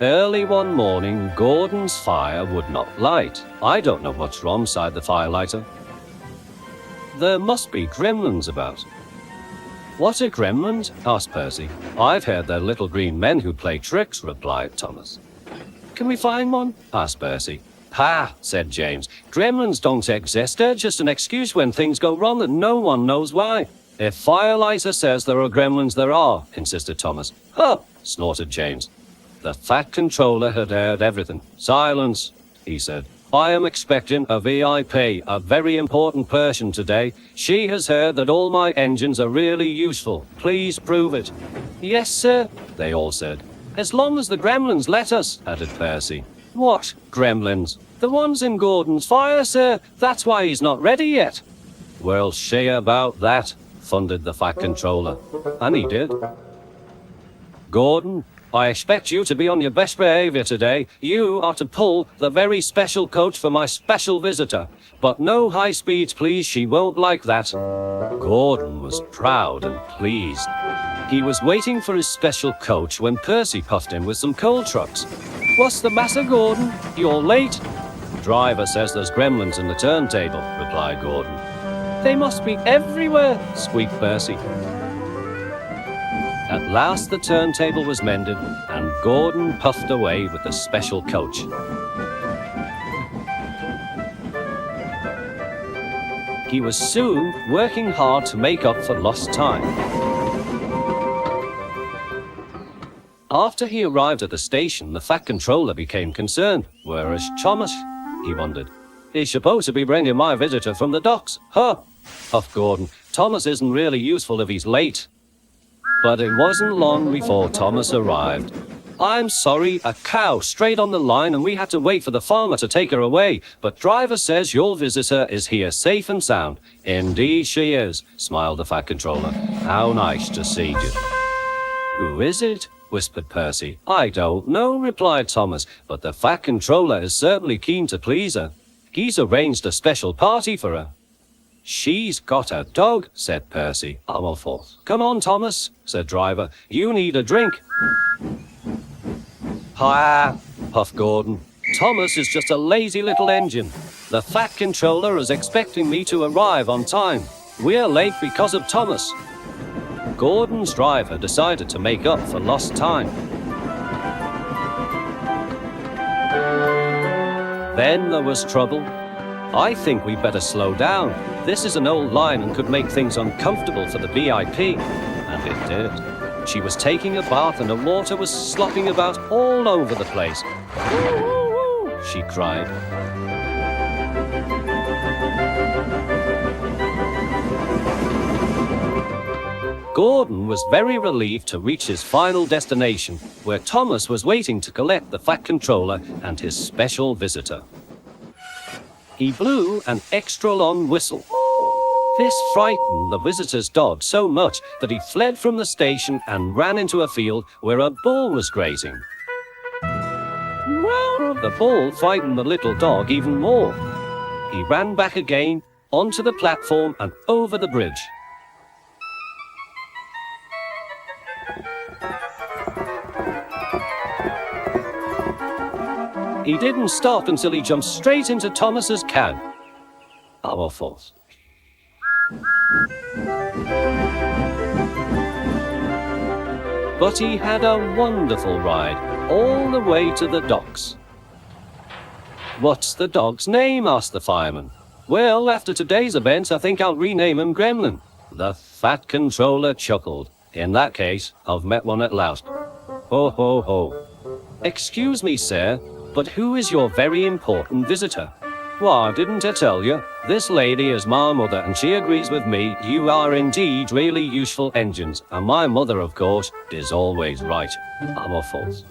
Early one morning, Gordon's fire would not light. I don't know what's wrong, sighed the firelighter. There must be gremlins about. What are gremlins? Asked Percy. I've heard they're little green men who play tricks, replied Thomas. Can we find one? Asked Percy. Ha, said James. Gremlins don't exist. They're just an excuse when things go wrong and no one knows why. If Firelighter says there are gremlins, there are, insisted Thomas. Huh, snorted James. The Fat Controller had heard everything. Silence, he said. I am expecting a VIP, a very important person today. She has heard that all my engines are really useful. Please prove it. Yes, sir, they all said. As long as the gremlins let us, added Percy. What gremlins? The ones in Gordon's fire, sir. That's why he's not ready yet. Well, see about that, thundered the Fat Controller. And he did. Gordon, I expect you to be on your best behavior today. You are to pull the very special coach for my special visitor. But no high speeds, please. She won't like that. Gordon was proud and pleased. He was waiting for his special coach when Percy puffed in with some coal trucks. What's the matter, Gordon? You're late. Driver says there's gremlins in the turntable, replied Gordon. They must be everywhere, squeaked Percy. At last the turntable was mended, and Gordon puffed away with the special coach. He was soon working hard to make up for lost time. After he arrived at the station, the Fat Controller became concerned. Where is Thomas? He wondered. He's supposed to be bringing my visitor from the docks. Huh, puffed Gordon. Thomas isn't really useful if he's late. But it wasn't long before Thomas arrived. I'm sorry, a cow strayed on the line and we had to wait for the farmer to take her away. But driver says your visitor is here safe and sound. Indeed she is, smiled the Fat Controller. How nice to see you. Who is it? Whispered Percy. I don't know, replied Thomas, but the Fat Controller is certainly keen to please her. He's arranged a special party for her. She's got a dog, said Percy. I'm all for. Come on, Thomas, said Driver. You need a drink. Ha, puffed Gordon. Thomas is just a lazy little engine. The Fat Controller is expecting me to arrive on time. We're late because of Thomas. Gordon's driver decided to make up for lost time. Then there was trouble. I think we'd better slow down. This is an old line and could make things uncomfortable for the VIP. And it did. She was taking a bath and the water was slopping about all over the place. Woo, woo, woo, she cried. Gordon was very relieved to reach his final destination, where Thomas was waiting to collect the Fat Controller and his special visitor. He blew an extra long whistle. This frightened the visitor's dog so much that he fled from the station and ran into a field where a bull was grazing. The bull frightened the little dog even more. He ran back again, onto the platform and over the bridge. He didn't stop until he jumped straight into Thomas's cab. Our fault. But he had a wonderful ride, all the way to the docks. What's the dog's name? Asked the fireman. Well, after today's events, I think I'll rename him Gremlin. The Fat Controller chuckled. In that case, I've met one at last. Ho, ho, ho. Excuse me, sir, but who is your very important visitor? Why, didn't I tell you? This lady is my mother, and she agrees with me. You are indeed really useful engines, and my mother, of course, is always right. I'm a false.